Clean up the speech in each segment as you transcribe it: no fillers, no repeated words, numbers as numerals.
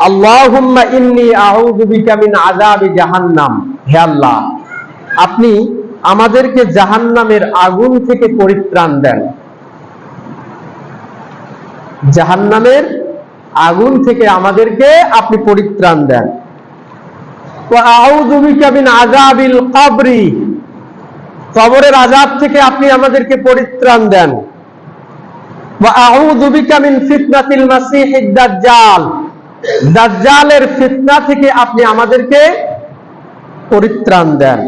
আল্লাহুম্মা ইন্নী আউযু বিকা মিন আযাবি জাহান্নাম, হে আল্লাহ আপনি আমাদেরকে জাহান্নামের আগুন থেকে পরিত্রাণ দেন, জাহান্নামের আগুন থেকে আমাদেরকে আপনি পরিত্রাণ দেন। ওয়া আউযু বিকা মিন আযাবিল কবরি, কবরের আযাব থেকে আপনি আমাদেরকে পরিত্রাণ দেন। ওয়া আউযু বিকা মিন ফিতনাতিল মাসিহিদ দাজ্জাল, দাজ্জালের ফিতনা থেকে আপনি আমাদেরকে পরিত্রাণ দেন।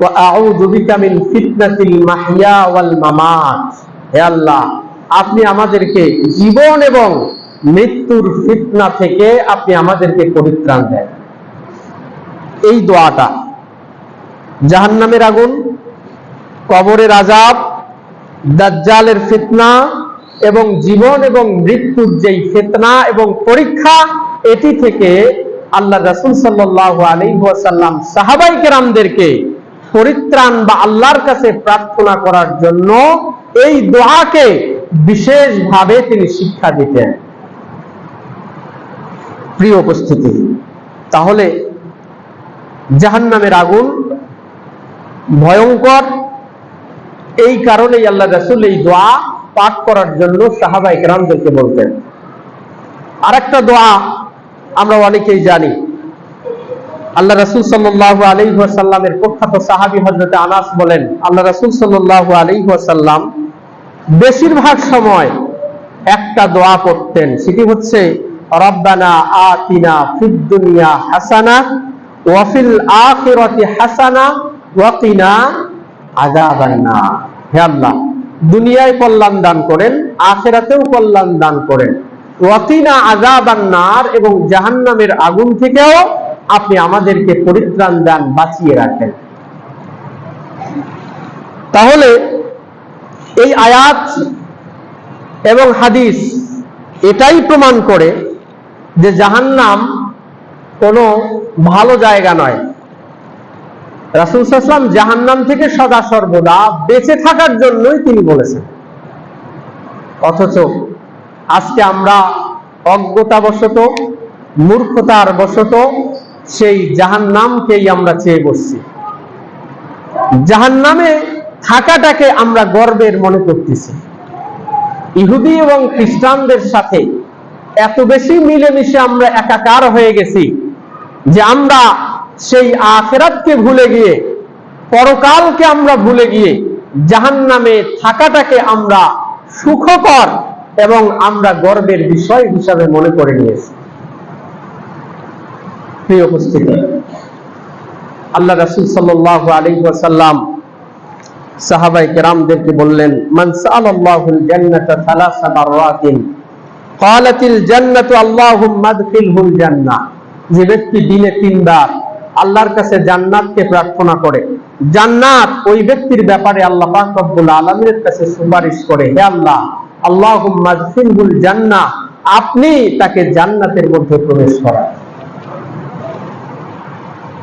ওয়া আউযু বিকা মিন ফিতনাতিল মাহইয়া ওয়াল মামাত, হে আল্লাহ আপনি আমাদেরকে জীবন এবং মৃত্যুর ফিতনা থেকে আপনি আমাদেরকে পরিত্রাণ দেন। এই দোয়াটা জাহান্নামের আগুন, কবরের আযাব, দাজ্জালের ফিতনা এবং জীবন এবং মৃত্যুর যেই ফিতনা এবং পরীক্ষা, এটি থেকে আল্লাহ রাসূল সাল্লাল্লাহু আলাইহি ওয়াসাল্লাম সাহাবায়ে কেরামদেরকে পরিত্রাণ বা আল্লাহর কাছে প্রার্থনা করার জন্য এই দোয়াকে বিশেষভাবে তিনি শিক্ষা দিতেন। প্রিয় উপস্থিতি, তাহলে জাহান্নামের আগুন ভয়ঙ্কর, এই কারণেই আল্লাহ রাসূল এই দোয়া পাঠ করার জন্য সাহাবায়ে কেরামদেরকে বলতেন। আরেকটা দোয়া আমরা অনেকেই জানি, আল্লাহ রাসূল সাল্লাল্লাহু আলাইহি ওয়াসাল্লামের প্রখ্যাত সাহাবী হযরত আনাস বলেন, আল্লাহ রাসূল সাল্লাল্লাহু আলাইহি ওয়াসাল্লাম বেশিরভাগ সময় একটা দোয়া পড়তেন, সেটি হচ্ছে রব্বানা আতিনা ফিদ দুনিয়া হাসানা ওয়া ফিল আখিরাতি হাসানা ওয়া কিনা আযাবান নার, হে আল্লাহ দুনিয়ায় কল্যাণ দান করেন, আখিরাতেও কল্যাণ দান করেন, ওয়া কিনা আযাবান নার, এবং জাহান্নামের আগুন থেকেও আপনি আমাদেরকে পরিত্রাণ দান, বাঁচিয়ে রাখেন। তাহলে এই আয়াত এবং হাদিস এটাই প্রমাণ করে যে জাহান্নাম কোনো ভালো জায়গা নয়। রাসূল সাল্লাল্লাহু আলাইহি ওয়াসাল্লাম জাহান্নাম থেকে সদা সর্বদা বেঁচে থাকার জন্যই তিনি বলেছেন। অথচ আজকে আমরা অজ্ঞতাবশত, মূর্খতার বশত সেই জাহান্নামকেই আমরা চেয়ে বসছি। জাহান্নামে থাকাটাকে আমরা গর্বের মনে করতেছি। ইহুদি এবং খ্রিস্টানদের সাথে এত বেশি মিলেমিশে আমরা একাকার হয়ে গেছি যে আমরা সেই আখিরাতকে ভুলে গিয়ে, পরকালকে আমরা ভুলে গিয়ে জাহান্নামে থাকাটাকে আমরা সুখকর এবং আমরা গর্বের বিষয় হিসাবে মনে করে নিয়েছি। প্রিয় উপস্থিতি, আল্লাহ রাসূল সাল্লাল্লাহু আলাইহি ওয়াসাল্লাম সাহাবায়ে কেরামদেরকে বললেন, মান সাআলাল্লাহুল জান্নাতা সালাসা মাররাতিন ক্বালাতিল জান্নাতু আল্লাহুম্মা আদখিলহুল জান্নাহ, যে ব্যক্তি দিনে 3 বার আল্লাহর কাছে জান্নাতকে প্রার্থনা করে, জান্নাত ওই ব্যক্তির ব্যাপারে আল্লাহ পাক রব্বুল আলামিনের কাছে সুপারিশ করে, হে আল্লাহ আল্লাহুম্মা আদখিলহুল জান্নাহ, আপনি তাকে জান্নাতের মধ্যে প্রবেশ করান।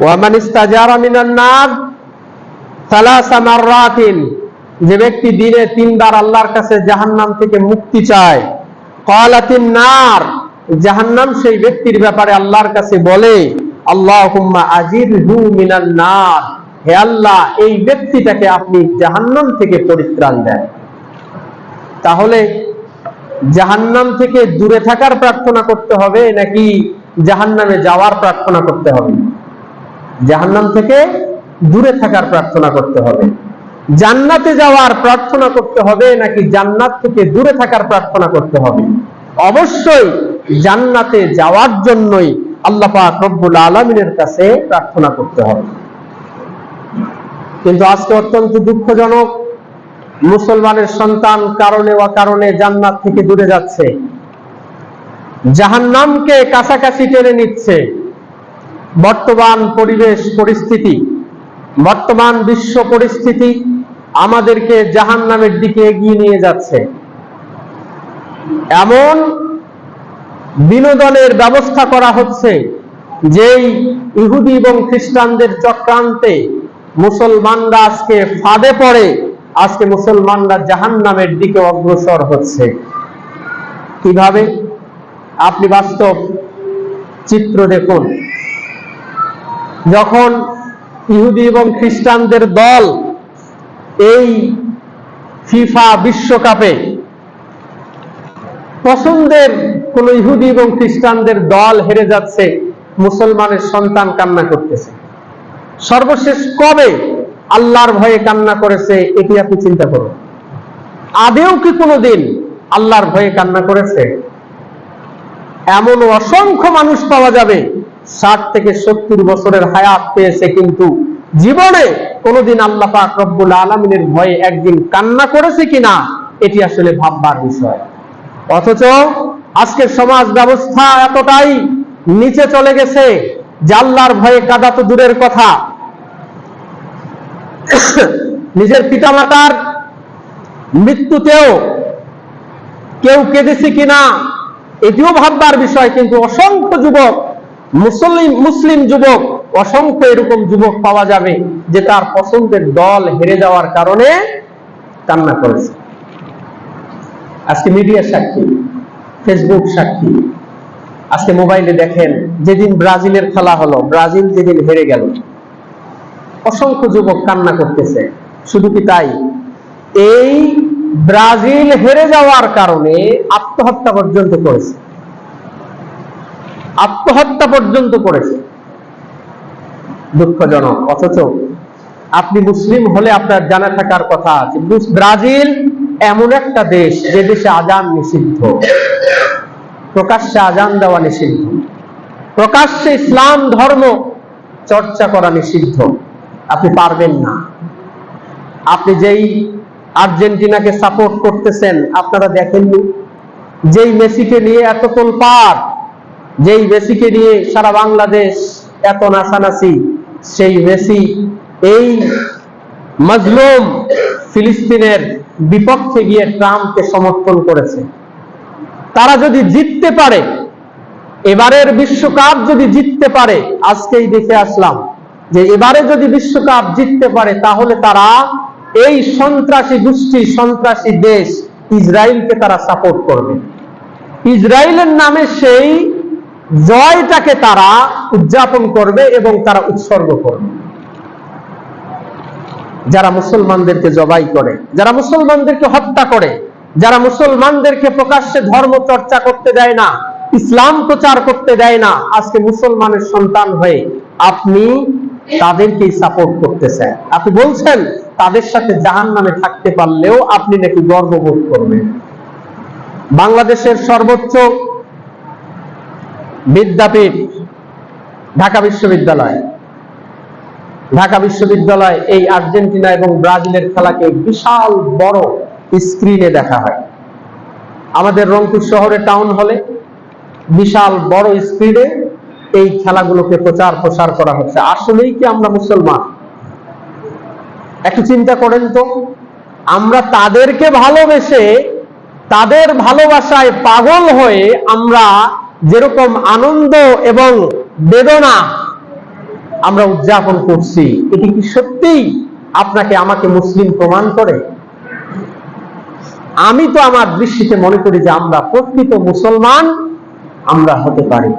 ওয়া মান ইস্তাজারা মিনান নার সালাসা মাররাতিন, যে ব্যক্তি দিনে 3 বার আল্লাহর কাছে জাহান্নাম থেকে মুক্তি চায়, ক্বালাতিন নার, জাহান্নাম সেই ব্যক্তির ব্যাপারে আল্লাহর কাছে বলে, আল্লাহুম্মা আজিরহু মিনান নার, হে আল্লাহ এই ব্যক্তিটাকে আপনি জাহান্নাম থেকে পরিত্রাণ দেন। তাহলে জাহান্নাম থেকে দূরে থাকার প্রার্থনা করতে হবে নাকি জাহান্নামে যাওয়ার প্রার্থনা করতে হবে? জাহান্নাম থেকে দূরে থাকার প্রার্থনা করতে হবে। জান্নাতে যাওয়ার প্রার্থনা করতে হবে নাকি জান্নাত থেকে দূরে থাকার প্রার্থনা করতে হবে? অবশ্যই জান্নাতে যাওয়ার জন্যই আল্লাহ পাক রব্বুল আলামিনের কাছে প্রার্থনা করতে হবে। কিন্তু আজকে অত্যন্ত দুঃখজনক, মুসলমানের সন্তান কারণে অকারণে জান্নাত থেকে দূরে যাচ্ছে, জাহান্নামকে কাছাকাছি টেনে নিচ্ছে। বর্তমান পরিবেশ পরিস্থিতি, বর্তমান বিশ্ব পরিস্থিতি আমাদেরকে জাহান্নামের দিকে এগিয়ে নিয়ে যাচ্ছে। এমন বিনোদনের ব্যবস্থা করা হচ্ছে যেই ইহুদি এবং খ্রিস্টানদের চক্রান্তে মুসলমানরা আজকে ফাঁদে পড়ে, আজকে মুসলমানরা জাহান্নামের দিকে অগ্রসর হচ্ছে। কিভাবে? আপনি বাস্তব চিত্র দেখুন, যখন ইহুদি এবং খ্রিস্টানদের দল এই ফিফা বিশ্বকাপে পছন্দের কোন ইহুদি এবং খ্রিস্টানদের দল হেরে যাচ্ছে, মুসলমানের সন্তান কান্না করতেছে। সর্বশেষ কবে আল্লাহর ভয়ে কান্না করেছে এটি আপনি চিন্তা করুন। আদেও কি কোনোদিন আল্লাহর ভয়ে কান্না করেছে? এমন অসংখ্য মানুষ পাওয়া যাবে 60 থেকে 70 বছরের হায়াত পেয়েছে, কিন্তু জীবনে কোনোদিন আল্লাহ পাক রব্বুল আলামিনের ভয়ে একদিন কান্না করেছে কিনা এটি আসলে ভাববার বিষয়। অথচ আজকের সমাজ ব্যবস্থা এতটাই নিচে চলে গেছে যে আল্লাহর ভয়ে কাঁদা তো দূরের কথা, নিজের পিতামাতার মৃত্যুতেও কেউ কেঁদেছে কিনা এটিও ভাববার বিষয়। কিন্তু অসংখ্য যুবক, মুসলিম যুবক, অসংখ্য এরকম যুবক পাওয়া যাবে যে তার পছন্দের দল হেরে যাওয়ার কারণে কান্না করেছে। আজকে মিডিয়া সাক্ষী, ফেসবুক সাক্ষী। আজকে মোবাইলে দেখেন, যেদিন ব্রাজিলের খেলা হলো, ব্রাজিল যেদিন হেরে গেল, অসংখ্য যুবক কান্না করতেছে। শুধু কি তাই, এই ব্রাজিল হেরে যাওয়ার কারণে আত্মহত্যা পর্যন্ত করেছে, আত্মহত্যা পর্যন্ত করেছে। দুঃখজনক। অথচ আপনি মুসলিম হলে আপনার জানা থাকার কথা আছে, ব্রাজিল এমন একটা দেশ যে দেশে আজান নিষিদ্ধ, প্রকাশ্যে আজান দেওয়া নিষিদ্ধ, প্রকাশ্যে ইসলাম ধর্ম চর্চা করা নিষিদ্ধ। আপনি পারবেন না। আপনি যেই আর্জেন্টিনাকে সাপোর্ট করতেছেন, আপনারা দেখেননি যেই মেসিকে নিয়ে এত তোলপাড়, যেই মেসিকে নিয়ে সারা বাংলাদেশ এত নাচানাচি, সেই মেসি এই মাজলুম ফিলিস্তিনের বিপক্ষে গিয়ে ট্রাম্পকে সমর্থন করেছে। তারা যদি জিততে পারে, এবারের বিশ্বকাপ যদি জিততে পারে, আজকেই দেখে আসলাম যে এবারে যদি বিশ্বকাপ জিততে পারে, তাহলে তারা এই সন্ত্রাসী গোষ্ঠী, সন্ত্রাসী দেশ ইসরায়েলকে তারা সাপোর্ট করবে। ইসরায়েলের নামে সেই জয়টাকে তারা উদযাপন করবে এবং তারা উৎসর্গ করবে। যারা মুসলমানদেরকে জবাই করে, যারা মুসলমানদেরকে হত্যা করে, যারা মুসলমানদেরকে প্রকাশ্যে ধর্ম চর্চা করতে দেয় না, ইসলাম প্রচার করতে দেয় না, আজকে মুসলমানের সন্তান হয়ে আপনি তাদেরকেই সাপোর্ট করতেছেন। আপনি বলছেন তাদের সাথে জাহান্নামে থাকতে পারলেও আপনি নাকি গর্ববোধ করবেন। বাংলাদেশের সর্বোচ্চ বিদ্যাপীঠ ঢাকা বিশ্ববিদ্যালয়, ঢাকা বিশ্ববিদ্যালয় এই আর্জেন্টিনা এবং ব্রাজিলের খেলাকে বিশাল বড় স্ক্রিনে দেখা হয়। আমাদের রংপুর শহরে টাউন হলে বিশাল বড় স্ক্রিনে এই খেলাগুলোকে প্রচার প্রসার করা হচ্ছে। আসলেই কি আমরা মুসলমান? একটু চিন্তা করেন তো, আমরা তাদেরকে ভালোবেসে, তাদের ভালোবাসায় পাগল হয়ে আমরা যেরকম আনন্দ এবং বেদনা আমরা উদযাপন করছি, এটি কি সত্যিই আপনাকে আমাকে মুসলিম প্রমাণ করে? আমি তো আমার দৃষ্টিতে মনে করি যে আমরা প্রকৃত মুসলমান আমরা হতে পারি।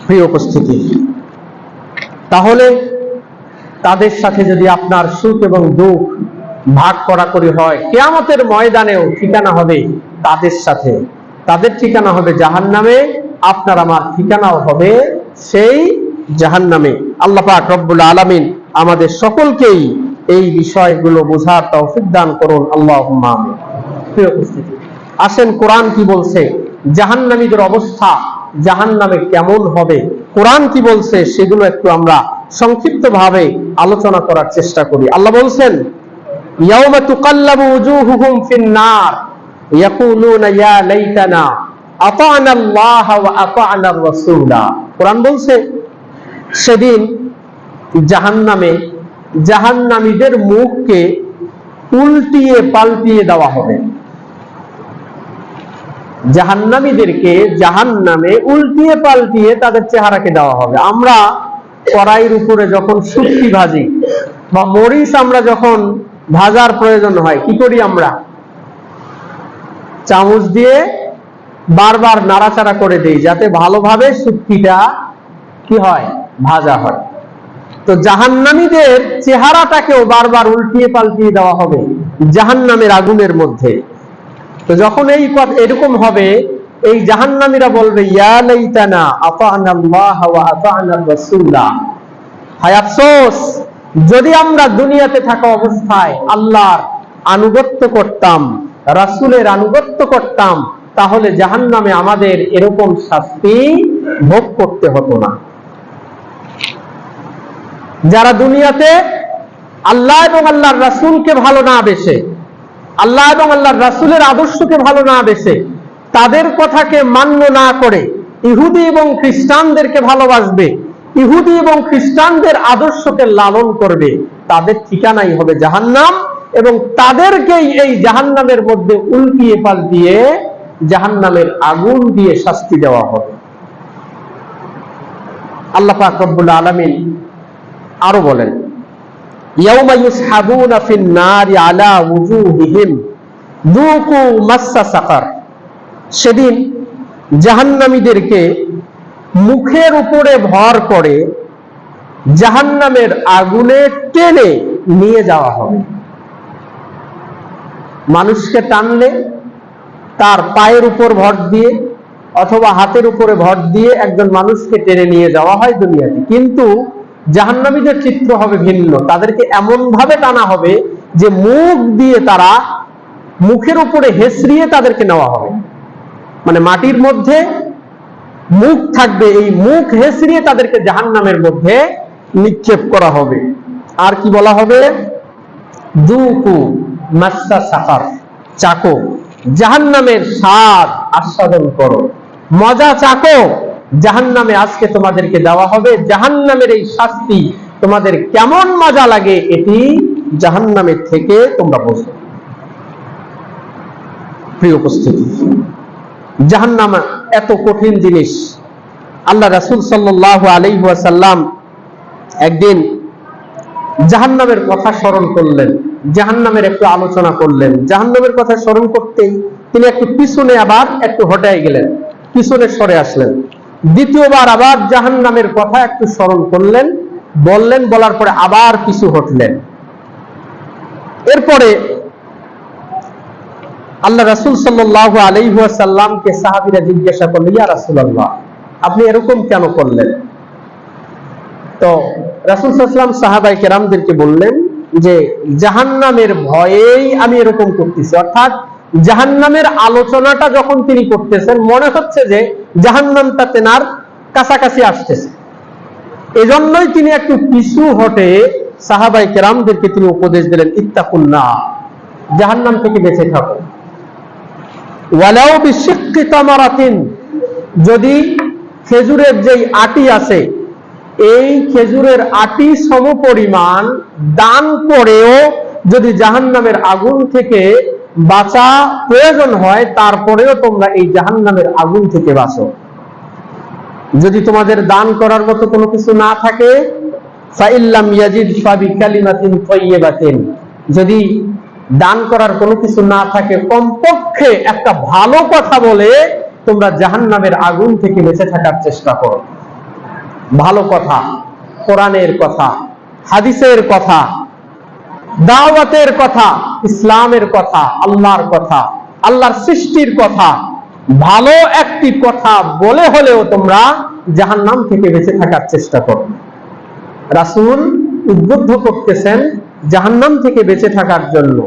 প্রিয় উপস্থিতি, তাহলে তাদের সাথে যদি আপনার সুখ এবং দুঃখ ভাগ করাকরি হয়, কিয়ামতের ময়দানেও ঠিকানা হবে তাদের সাথে, তাদের ঠিকানা হবে জাহান্নামে, আপনার আমার ঠিকানাও হবে সেই জাহান্নামে। আল্লাহ পাক রব্বুল আলামিন আমাদের সকলকেই এই বিষয়গুলো বোঝার তৌফিক দান করুন, আল্লাহুম্মা আমিন। প্রিয় উপস্থিতি, আসেন কোরআন কি বলছে, জাহান্নামীদের অবস্থা জাহান্নামে কেমন হবে, কোরআন কি বলছে সেগুলো একটু আমরা সংক্ষিপ্তভাবে আলোচনা করার চেষ্টা করি। আল্লাহ বলছেন, ইয়াউমা তুকাল্লাবু উজুহুহুম ফিন-নার ইয়াকুলুনা ইয়া লাইতানা আতা'না আল্লাহ ওয়া আতা'না আর-রাসূলা। কোরআন বলছে সেদিন জাহান্নামে জাহান্নামীদের মুখকে উল্টিয়ে পাল্টিয়ে দেওয়া হবে। জাহান্নামীদেরকে জাহান্নামে উল্টিয়ে পাল্টিয়ে তাদের চেহারাকে দেওয়া হবে। আমরা কড়াইয়ের উপরে যখন শুটকি ভাজি বা মরিচ আমরা যখন ভাজার প্রয়োজন হয়, কি করি? আমরা চামচ দিয়ে বারবার নাড়াচাড়া করে দেই যাতে ভালোভাবে শুটকিটা কি হয়, ভাজা হয়। তো জাহান্নামীদের চেহারাটাকেও বারবার উল্টিয়ে পাল্টিয়ে দেওয়া হবে জাহান্নামের আগুনের মধ্যে। তো যখন এরকম হবে, এই জাহান্নামীরা বলবে ইয়া লাইতানা আতা'না আল্লাহ ওয়া আতা'না রাসূলা, হায় আফসোস যদি আমরা দুনিয়াতে থাকা অবস্থায় আল্লাহর আনুগত্য করতাম, রাসূলের আনুগত্য করতাম, তাহলে জাহান্নামে আমাদের এরকম শাস্তি ভোগ করতে হতো না। যারা দুনিয়াতে আল্লাহ এবং আল্লাহর রাসূলকে ভালো না বেসে, আল্লাহ এবং আল্লাহর রাসূলের আদর্শকে ভালো না বেসে, তাদের কথাকে মান্য না করে ইহুদি এবং খ্রিস্টানদেরকে ভালোবাসবে, ইহুদি এবং খ্রিস্টানদের আদর্শকে লালন করবে, তাদের ঠিকানাই হবে জাহান্নাম, এবং তাদেরকেই এই জাহান্নামের মধ্যে উল্টিয়ে পাল্টিয়ে জাহান্নামের আগুন দিয়ে শাস্তি দেওয়া হবে। আল্লাহ পাক রব্বুল আলামিন আরো বলেন, ইয়াউমা ইউসহাবুনা ফিন নারি আলা ওয়ুজুহিহিম যুকু মাসসা সাকার, সেদিন জাহান্নামীদেরকে মুখের উপরে ভর করে জাহান্নামের আগুনে টেনে নিয়ে যাওয়া হবে। মানুষকে টানলে তার পায়ের উপর ভর দিয়ে অথবা হাতের উপরে ভর দিয়ে একজন মানুষকে টেনে নিয়ে যাওয়া হয় দুনিয়াতে, কিন্তু জাহান্নামীদের চিত্র হবে ভিন্ন। তাদেরকে এমন ভাবে টানা হবে যে মুখ দিয়ে তারা, মুখের উপরে হেসড়িয়ে তাদেরকে নেওয়া হবে, মানে মাটির মধ্যে মুখ থাকবে, এই মুখ হেসড়িয়ে তাদেরকে জাহান্নামের মধ্যে নিক্ষেপ করা হবে। আর কি বলা হবে, যুকু মাসসা সাকার, চাকো জাহান্নামের স্বাদ আস্বাদন করো, মজা চাকো, জাহান্নামে আজকে তোমাদেরকে দেওয়া হবে জাহান্নামের এই শাস্তি, তোমাদের কেমন মজা লাগে এটি জাহান্নামের থেকে তোমরা বুঝো। প্রিয় উপস্থিতি, জাহান্নাম এত কঠিন জিনিস। আল্লাহ রাসূল সাল্লাল্লাহু আলাইহি ওয়াসাল্লাম একদিন জাহান্নামের কথা স্মরণ করলেন, জাহান্নামের একটু আলোচনা করলেন। জাহান্নামের কথা স্মরণ করতেই তিনি একটু পিছনে আবার একটু হটাই গেলেন, পিছনে সরে আসলেন। দ্বিতীয়বার আবার জাহান্নামের কথা একটু স্মরণ করলেন, বললেন, বলার পরে আবার পিছু হটলেন। এরপরে আল্লাহ রাসূল সাল্লাল্লাহু আলাইহি ওয়াসাল্লামকে সাহাবীরা জিজ্ঞাসা করলেন, ইয়া রাসূলুল্লাহ, আপনি এরকম কেন করলেন? তো রাসূল সাল্লাল্লাহু আলাইহি ওয়াসাল্লাম সাহাবায়ে কেরামদেরকে বললেন যে জাহান্নামের ভয়েই আমি এরকম করতেছি। অর্থাৎ জাহান্নামের আলোচনাটা যখন তিনি করতেছেন মনে হচ্ছে যে জাহান্নামটা তেনার কাছাকাছি আসতেছে, এজন্যই তিনি একটু পিছু হটে সাহাবায়ে কেরামদেরকে তিনি উপদেশ দিলেন, ইত্তাকুন্নাহ, জাহান্নাম থেকে বেঁচে থাকো, ওয়ালাউ বিশিক্কি তামারাতিন, যদি খেজুরের যেই আটি আছে এই খেজুরের আটি সমপরিমাণ দান করেও যদি জাহান্নামের আগুন থেকে বাঁচা প্রয়োজন হয়, তারপরেও তোমরা এই জাহান্নামের আগুন থেকে বাঁচো। যদি তোমাদের দান করার মতো কোনো কিছু না থাকে, ফাইল্লাম ইয়াজিদ ফাবিকালিমাতিন তাইয়্যিবাতিন, যদি দান করার কোনো কিছু না থাকে কমপক্ষে একটা ভালো কথা বলে তোমরা জাহান্নামের আগুন থেকে বেঁচে থাকার চেষ্টা করো। ভালো কথা, কোরআনের কথা, হাদিসের কথা, দাওয়াতের কথা, ইসলামের কথা, আল্লাহর কথা, আল্লাহর সৃষ্টির কথা, ভালো একটি কথা বলে হলেও তোমরা জাহান্নাম থেকে বেঁচে থাকার চেষ্টা করো। রাসূল উদ্বুদ্ধ করতেছেন জাহান্নাম থেকে বেঁচে থাকার জন্য,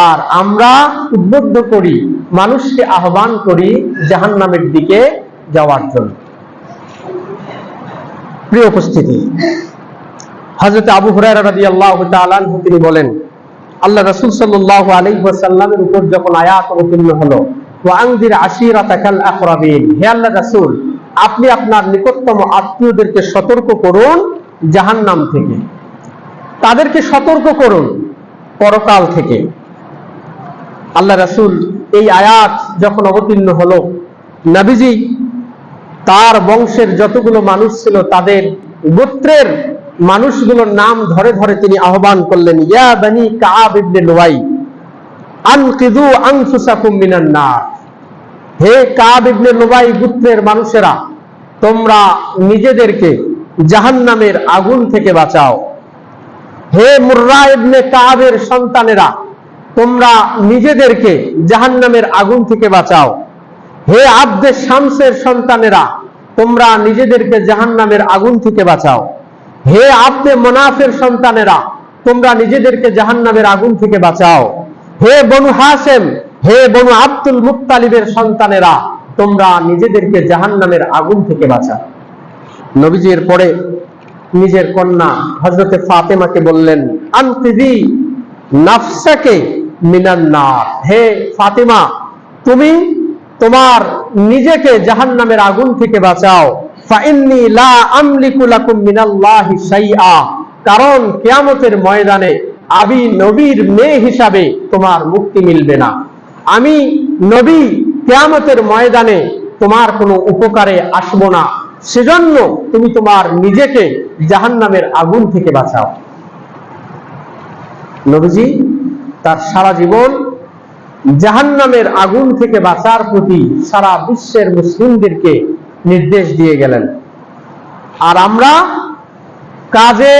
আর আমরা উদ্বুদ্ধ করি, মানুষকে আহ্বান করি জাহান্নামের দিকে যাওয়ার জন্য। প্রিয় উপস্থিতি, হযরত আবু হুরায়রা রাদিয়াল্লাহু তাআলা আনহু তিনি বলেন, আল্লাহ রাসূল সাল্লাল্লাহু আলাইহি ওয়াসাল্লামের উপর যখন আয়াত অবতীর্ণ হলো, ওয়া আনজির আশিরাতাকাল আকরাবিন, হে আল্লাহ রাসূল, আপনি আপনার নিকটতম আত্মীয়দেরকে সতর্ক করুন জাহান্নাম থেকে, তাদেরকে সতর্ক করুন পরকাল থেকে। আল্লাহ রাসূল এই আয়াত যখন অবতীর্ণ হলো, নবীজি তার বংশের যতগুলো মানুষ ছিল তাদের গোত্রের মানুষগুলোর নাম ধরে ধরে তিনি আহ্বান করলেন, ইয়া বনি কাব ইবনে লুয়াই আনকিযু আনফুসাকুম মিনান নার, হে কাব ইবনে লুবাই গোত্রের মানুষেরা, তোমরা নিজেদেরকে জাহান্নামের আগুন থেকে বাঁচাও। হে মুররা ইবনে কাবের সন্তানেরা, তোমরা নিজেদেরকে জাহান্নামের আগুন থেকে বাঁচাও। হে আব্দে শামসের সন্তানেরা, তোমরা নিজেদেরকে জাহান্নামের আগুন থেকে বাঁচাও। হে আব্দে মনাফের সন্তানেরা, তোমরা নিজেদেরকে জাহান্নামের আগুন থেকে বাঁচাও। হে বনু হাসেম, হে বনু আব্দুল মুত্তালিবের সন্তানেরা, তোমরা নিজেদেরকে জাহান্নামের আগুন থেকে বাঁচাও। নবীজি এর পরে নিজের কন্যা হযরতে ফাতেমাকে বললেন, আনকিযি নাফসাকে মিনান নার। হে ফাতেমা, তুমি তোমার নিজেকে জাহান্নামের আগুন থেকে বাঁচাও। ফাইন্নী লা আমলিকু লাকুম মিনাল্লাহি শাইআ। কারণ কিয়ামতের ময়দানে আমি নবীর মেয়ে হিসাবে তোমার মুক্তি মিলবে না। আমি নবী কিয়ামতের ময়দানে তোমার কোনো উপকারে আসব না, সেজন্য তুমি তোমার নিজেকে জাহান্নামের আগুন থেকে বাঁচাও। নবীজি তার সারা জীবন জাহান্নামের আগুন থেকে বাঁচার প্রতি সারা বিশ্বের মুসলিমদেরকে নির্দেশ দিয়ে গেলেন। আর আমরা কাজে,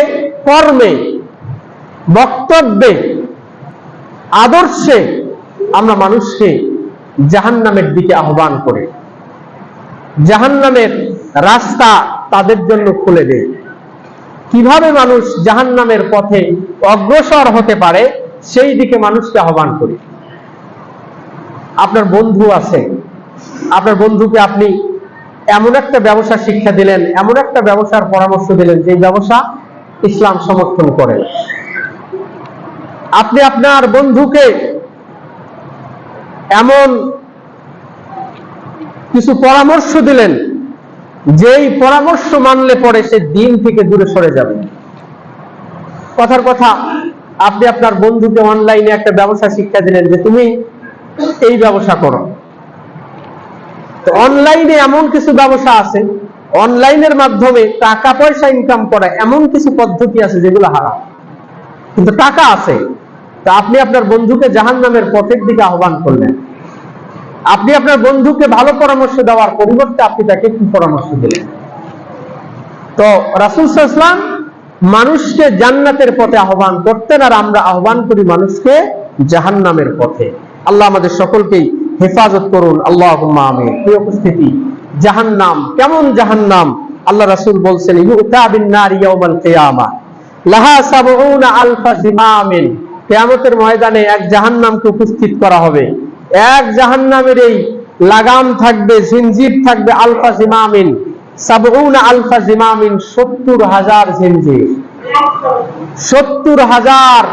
কর্মে, বক্তব্যে, আদর্শে আমরা মানুষকে জাহান্নামের দিকে আহ্বান করি, জাহান্নামের রাস্তা তাদের জন্য খুলে দেয়। কিভাবে মানুষ জাহান্নামের পথে অগ্রসর হতে পারে সেই দিকে মানুষকে আহ্বান করি। আপনার বন্ধু আছে, আপনার বন্ধুকে আপনি এমন একটা ব্যবসা শিক্ষা দিলেন, এমন একটা ব্যবসার পরামর্শ দিলেন যে ব্যবসা ইসলাম সমর্থন করে। আপনি আপনার বন্ধুকে এমন কিছু পরামর্শ দিলেন যেই পরামর্শ মানলে পরে সে দিন থেকে দূরে সরে যাবে। কথার কথা, আপনি আপনার বন্ধুকে অনলাইনে একটা ব্যবসা শিক্ষা দিলেন যে তুমি এই ব্যবসা করো। তো অনলাইনে এমন কিছু ব্যবসা আছে, অনলাইনের মাধ্যমে টাকা পয়সা ইনকাম করা এমন কিছু পদ্ধতি আছে যেগুলো হারাম, কিন্তু টাকা আছে। তা আপনি আপনার বন্ধুকে জাহান্নামের পথের দিকে আহ্বান করলেন। আপনি আপনার বন্ধুকে ভালো পরামর্শ দেওয়ার পরিবর্তে আপনি তাকে কি পরামর্শ দিলেন? তো রাসূল সাল্লাল্লাহু আলাইহি ওয়াসাল্লাম মানুষকে জান্নাতের পথে আহ্বান করতেন, আর আমরা আহ্বান করি মানুষকে জাহান্নামের পথে। আল্লাহ আমাদের সকলকেই হেফাজত করুন, আল্লাহুম্মা আমিন। প্রিয় উপস্থিতি, জাহান্নাম কেমন জাহান্নাম? আল্লাহ রাসূল বলছেন, ইউতা বিন নার ইয়াউমাল কিয়ামা লাহা ৭০ আলফা জিমামিন। কিয়ামতের ময়দানে এক জাহান্নামকে উপস্থিত করা হবে। এক জাহান্নামের এই লাগাম থাকবে, জিনজির থাকবে, আলফা জিমামিন ৭০ আলফা জিমামিন, ৭০,০০০ জিনজির, ৭০,০০০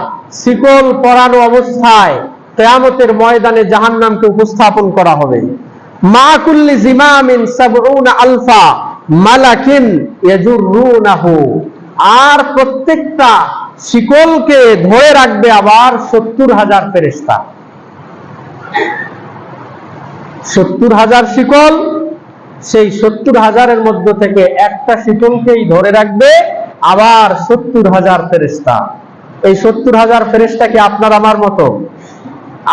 শিকল পরানো অবস্থায় কিয়ামতের ময়দানে জাহান্নামকে উপস্থাপন করা হবে। মা কুল্লি জিমামিন ৭০ আলফা মালাকিন ইয়াজুরুনাহু। আর প্রত্যেকটা শিকলকে ধরে রাখবে আবার ৭০,০০০ ফেরেশতা। ৭০,০০০ শিকল, সেই ৭০,০০০-এর মধ্য থেকে একটা শিকলকেই ধরে রাখবে আবার ৭০,০০০ ফেরেশতা। এই ৭০,০০০ ফেরেশতা কি আপনার আমার মতো,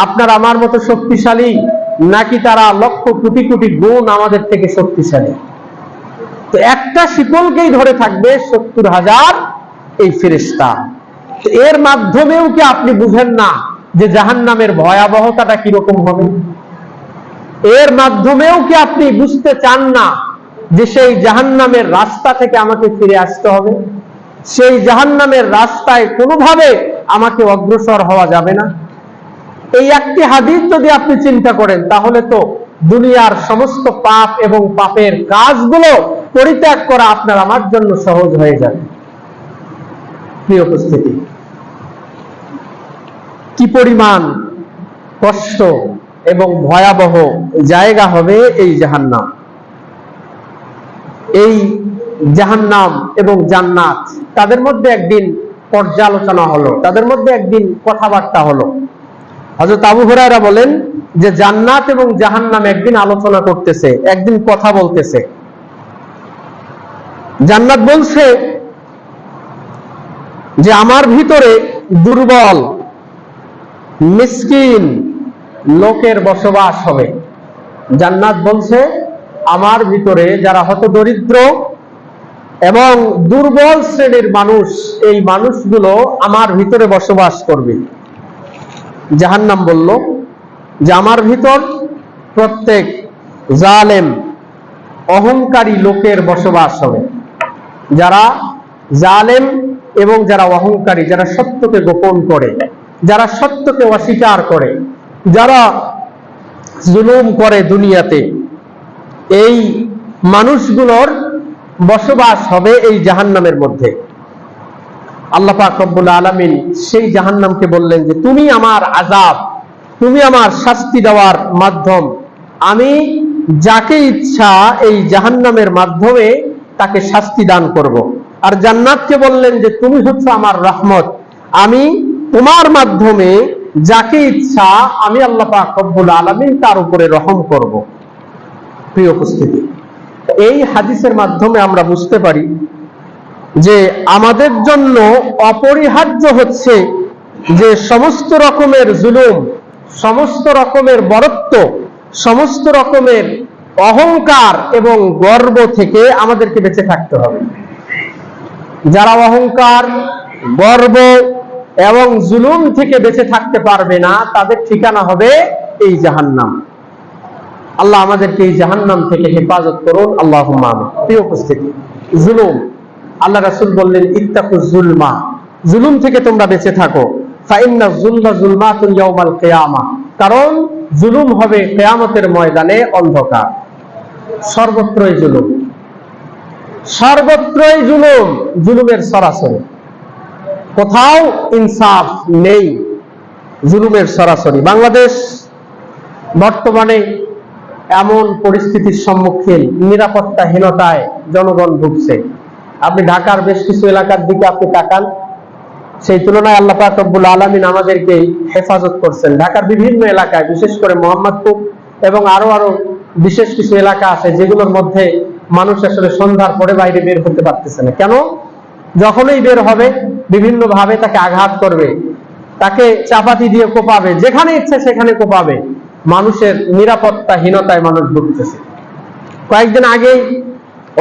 আপনার আমার মতো শক্তিশালী, নাকি তারা লক্ষ কোটি কোটি গুণ আমাদের থেকে শক্তিশালী? তো একটা শিকলকেই ধরে থাকবে ৭০,০০০ এই ফেরেশতা। এর মাধ্যমেও কি আপনি বুঝেন না যে জাহান্নামের ভয়াবহতাটা কিরকম হবে? এর মাধ্যমেও কি আপনি বুঝতে চান না যে সেই জাহান্নামের রাস্তা থেকে আমাকে ফিরে আসতে হবে? সেই জাহান্নামের রাস্তায় কোনোভাবে আমাকে অগ্রসর হওয়া যাবে না? এই একটি হাদিস যদি আপনি চিন্তা করেন, তাহলে তো দুনিয়ার সমস্ত পাপ এবং পাপের কাজগুলো পরিত্যাগ করা আপনার আমার জন্য সহজ হয়ে যাবে। প্রিয় উপস্থিতি, কি পরিমাণ কষ্ট এবং ভয়াবহ জায়গা হবে এই জাহান্নাম। এই জাহান্নাম এবং জান্নাত, তাদের মধ্যে একদিন পর্যালোচনা হলো, তাদের মধ্যে একদিন কথাবার্তা হলো। হযরত আবু হুরায়রা বলেন যে জান্নাত এবং জাহান্নাম একদিন আলোচনা করতেছে, একদিন কথা বলতেছে। জান্নাত বলছে যে আমার ভিতরে দুর্বল, মিসকিন লোকের বসবাস হবে। জান্নাত বলছে আমার ভিতরে যারা হতদরিদ্র এবং দুর্বল শ্রেণীর মানুষ, এই মানুষগুলো আমার ভিতরে বসবাস করবে। জাহান্নাম বলল যে আমার ভিতর প্রত্যেক জালেম অহংকারী লোকের বসবাস হবে। যারা জালেম এবং যারা অহংকারী, যারা সত্যকে গোপন করে, যারা সত্যকে অস্বীকার করে, যারা জুলুম করে দুনিয়াতে, এই মানুষগুলোর বসবাস হবে এই জাহান্নামের মধ্যে। আল্লাহ পাক রব্বুল আলামিন সেই জাহান্নামকে বললেন যে তুমি আমার আযাব, তুমি আমার শাস্তি দেওয়ার মাধ্যম, আমি যাকে ইচ্ছা এই জাহান্নামের মাধ্যমে তাকে শাস্তি দান করব। আর জান্নাতকে বললেন যে তুমি হচ্ছে আমার রহমত, আমি তোমার মাধ্যমে যাকে ইচ্ছা আমি আল্লাহ পাক রব্বুল আলামিন তার উপরে রহম করব। প্রিয় উপস্থিতি, এই হাদিসের মাধ্যমে আমরা বুঝতে পারি যে আমাদের জন্য অপরিহার্য হচ্ছে যে সমস্ত রকমের জুলুম, সমস্ত রকমের বরত্ব, সমস্ত রকমের অহংকার এবং গর্ব থেকে আমাদেরকে বেঁচে থাকতে হবে। যারা অহংকার, গর্ব এবং জুলুম থেকে বেঁচে থাকতে পারবে না, তাদের ঠিকানা হবে এই জাহান্নাম। আল্লাহ আমাদেরকে এই জাহান্নাম থেকে হেফাজত করুন, আল্লাহুম্মা আমিন। প্রিয় উপস্থিতি, জুলুম, আল্লাহ রাসূল বললেন ইত্তাকুজ জুলমা, জুলুম থেকে তোমরা বেঁচে থাকো। ফাইন্না যুলমা যুলমাতুন ইয়াউমাল কিয়ামা, কারণ জুলুম হবে কিয়ামতের ময়দানে অন্ধকার। সর্বত্রই জুলুম, সর্বত্রই জুলুম, জুলুমের সরাসরি, কোথাও ইনসাফ নেই, জুলুমের সরাসরি। বাংলাদেশ বর্তমানে এমন পরিস্থিতির সম্মুখীন, নিরাপত্তাহীনতায় জনগণ ভুগছে। আপনি ঢাকার বেশ কিছু এলাকার দিকে আপনি তাকান, সেই তুলনায় আল্লাহ পাক রব্বুল আলামিন আমাদেরকে হেফাজত করছেন। ঢাকার বিভিন্ন এলাকায়, বিশেষ করে মোহাম্মদপুর এবং আরো বিশেষ কিছু এলাকা আছে যেগুলোর মধ্যে মানুষ আসলে সন্ধ্যার পরে বাইরে বের হতে পারতেছে না। কেন? যখনই বের হবে বিভিন্ন ভাবে তাকে আঘাত করবে, তাকে চাপাতি দিয়ে কোপাবে, যেখানে ইচ্ছে সেখানে কোপাবে। মানুষের নিরাপত্তাহীনতায় মানুষ ভুগতেছে। কয়েকদিন আগেই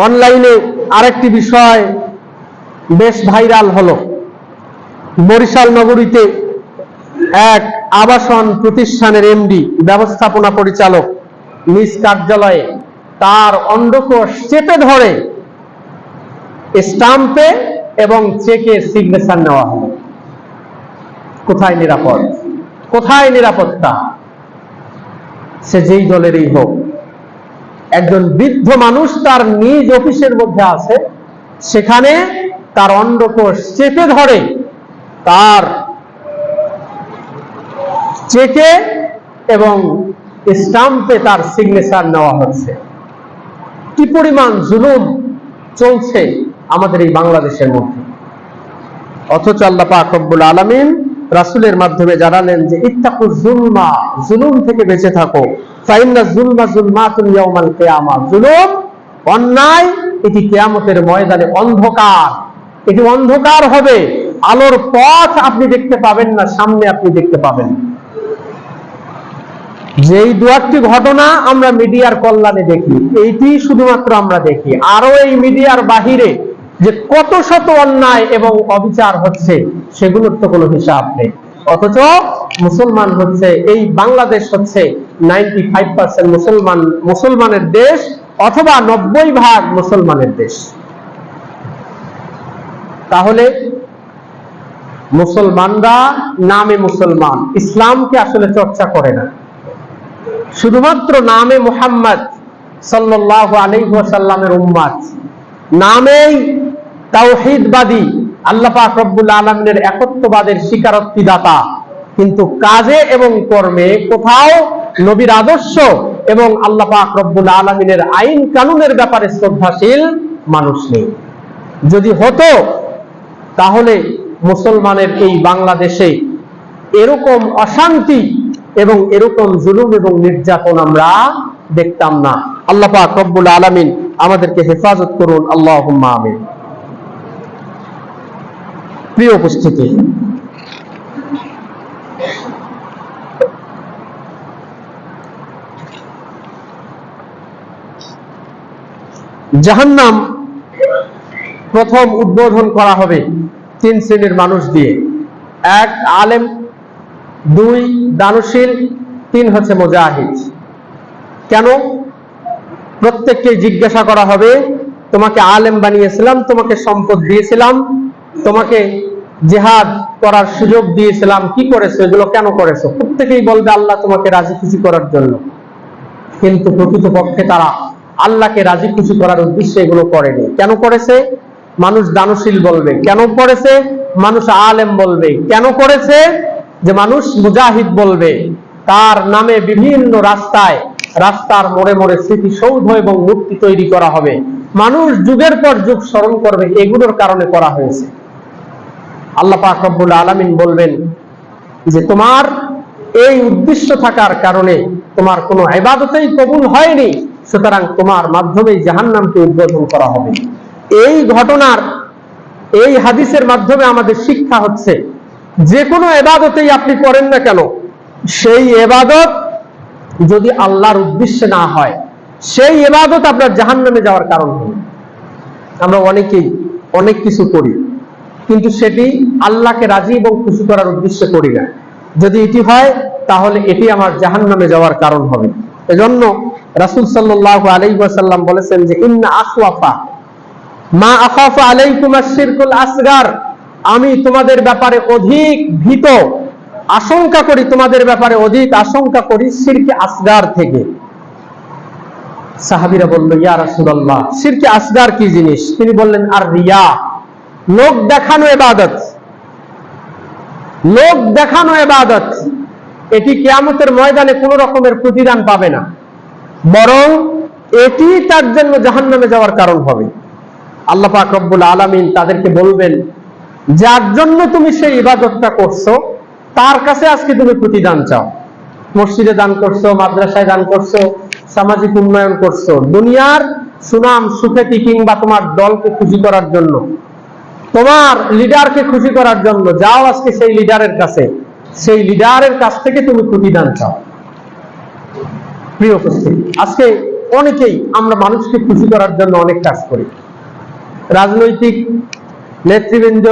অনলাইনে আরেকটি বিষয় বেশ ভাইরাল হলো। বরিশাল নগরীতে এক আবাসন প্রতিষ্ঠানের এমডি, ব্যবস্থাপনা পরিচালক, নিজ কার্যালয়ে তার অন্ডকোষ চেপে ধরে স্টাম্পে এবং চেকে সিগনেচার নেওয়া হলো। কোথায় নিরাপদ? কোথায় নিরাপত্তা? সে যেই দলেরই হোক, একজন বৃদ্ধ মানুষ তার নিজ অফিসের মধ্যে আছে, সেখানে তার অন্ডকোষ চেপে ধরে তার চেকে এবং স্টাম্পে তার সিগনেচার নেওয়া হচ্ছে। কি পরিমাণ জুলুম চলছে আমাদের এই বাংলাদেশের মধ্যে। অথচ আল্লাহ পাক রব্বুল আলামিন রাসূলের মাধ্যমে জানালেন যে ইত্তাকুজ জুলমা, জুলুম থেকে বেঁচে থাকো। ফাইন্না যুলমা যুলমাতুন ইয়াউমাল কিয়ামা, জুলুম, অন্যায়, এটি কিয়ামতের ময়দানে অন্ধকার, এটি অন্ধকার হবে। আলোর পথ আপনি দেখতে পাবেন না, সামনে আপনি দেখতে পাবেন। যেই দুটি ঘটনা আমরা মিডিয়ার কল্যাণে দেখি, এইটি শুধুমাত্র আমরা দেখি। আরো এই মিডিয়ার বাহিরে যে কত শত অন্যায় এবং অবিচার হচ্ছে, সেগুলোর তো কোনো হিসাব নেই। অথচ মুসলমান হচ্ছে, এই বাংলাদেশ হচ্ছে 95% মুসলমানের দেশ, অথবা 90% মুসলমানের দেশ। তাহলে মুসলমানরা নামে মুসলমান, ইসলামকে আসলে চর্চা করে না, শুধুমাত্র নামে মুহাম্মদ সাল্লাল্লাহু আলাইহি ওয়াসাল্লামের উম্মত, নামেই তাওহীদবাদী, আল্লাহ পাক রব্বুল আলামিনের একত্ববাদের স্বীকারোক্তি দাতা, কিন্তু কাজে এবং কর্মে কোথাও নবীর আদর্শ এবং আল্লাহ পাক রব্বুল আলামিনের আইন কানুনের ব্যাপারে শ্রদ্ধাশীল মানুষ নেই। যদি হতো তাহলে মুসলমানের এই বাংলাদেশে এরকম অশান্তি এবং এরকম জুলুম এবং নির্যাতন আমরা দেখতাম না। আল্লাহ পাক রব্বুল আলামিন আমাদেরকে হেফাজত করুন, আল্লাহুম্মা আমিন। প্রিয় উপস্থিতি, জাহান্নাম প্রথম উদ্বোধন করা হবে 3 শ্রেণীর মানুষ দিয়ে। 1 আলেম, 2 দানশীল, 3 হচ্ছে মুজাহিদ। কেন? প্রত্যেককে জিজ্ঞাসা করা হবে, তোমাকে আলেম বানিয়েছিলাম, তোমাকে সম্পদ দিয়েছিলাম, তোমাকে জিহাদ করার সুযোগ দিয়েছিলাম, কি করেছো, এগুলো কেন করেছো? প্রত্যেকেই বলবে আল্লাহ তোমাকে রাজি খুশি করার জন্য। কিন্তু প্রকৃতপক্ষে তারা আল্লাহকে রাজি খুশি করার উদ্দেশ্যে এগুলো করেনি। কেন করেছে? মানুষ দানশীল বলবে। কেন করেছে? মানুষ আলেম বলবে। কেন করেছে? যে মানুষ মুজাহিদ বলবে। তার নামে বিভিন্ন রাস্তার মোড়ে মোড়ে স্মৃতিসৌধ এবং মূর্তি তৈরি করা হবে। মানুষ যুগের পর যুগ স্মরণ করবে, এগুলোর কারণে করা হয়েছে। আল্লাহ পাক রব্বুল আলামিন বলবেন যে তোমার এই উদ্দেশ্য থাকার কারণে তোমার কোনো ইবাদতেই কবুল হয়নি, সুতরাং তোমার মাধ্যমেই জাহান্নামকে উদ্বোধন করা হবে। এই ঘটনার, এই হাদিসের মাধ্যমে আমাদের শিক্ষা হচ্ছে, যে কোনো ইবাদতেই আপনি করেন না কেন, সেই ইবাদত যদি আল্লাহর উদ্দেশ্যে না হয়, সেই ইবাদত আপনার জাহান্নামে যাওয়ার কারণ হবে। আমরা অনেকেই অনেক কিছু করি, কিন্তু সেটি আল্লাহকে রাজি এবং খুশি করার উদ্দেশ্যে করি না। যদি এটি হয়, তাহলে এটি আমার জাহান্নামে যাওয়ার কারণ হবে। এজন্য রাসূল সাল্লাল্লাহু আলাইহি ওয়াসাল্লাম বলেছেন যে ইন্না আখওয়াফা মা আখাফু আলাইকুম আশ-শিরকুল আসগার, আমি তোমাদের ব্যাপারে অধিক ভীত, আশঙ্কা করি, তোমাদের ব্যাপারে অধিক আশঙ্কা করি শিরকে আসগার থেকে। সাহাবীরা বলল, ইয়া রাসূলুল্লাহ, শিরকে আসগার কি জিনিস? তিনি বললেন, আর রিয়া, লোক দেখানো ইবাদত। লোক দেখানো ইবাদত, এটি কিয়ামতের ময়দানে কোনো রকমের প্রতিদান পাবে না, বরং এটি তার জন্য জাহান্নামে যাওয়ার কারণ হবে। আল্লাহ পাক রব্বুল আলামিন তাদেরকে বলবেন, যার জন্য তুমি সেই ইবাদতটা করছো, তার কাছে আজকে তুমি প্রতিদান চাও। মসজিদে দান করছো, মাদ্রাসায় দান করছো, সামাজিক উন্নয়ন করছো, দুনিয়ার সুনাম সুখ্যাতি কিংবা তোমার দলকে খুশি করার জন্য, তোমার লিডারকে খুশি করার জন্য, যাও আজকে সেই লিডারের কাছে, সেই লিডারের কাছ থেকে তুমি প্রতিদান চাও। প্রিয় উপস্থিতি, আজকে অনেকেই আমরা মানুষকে খুশি করার জন্য অনেক কাজ করি। রাজনৈতিক নেতৃবৃন্দ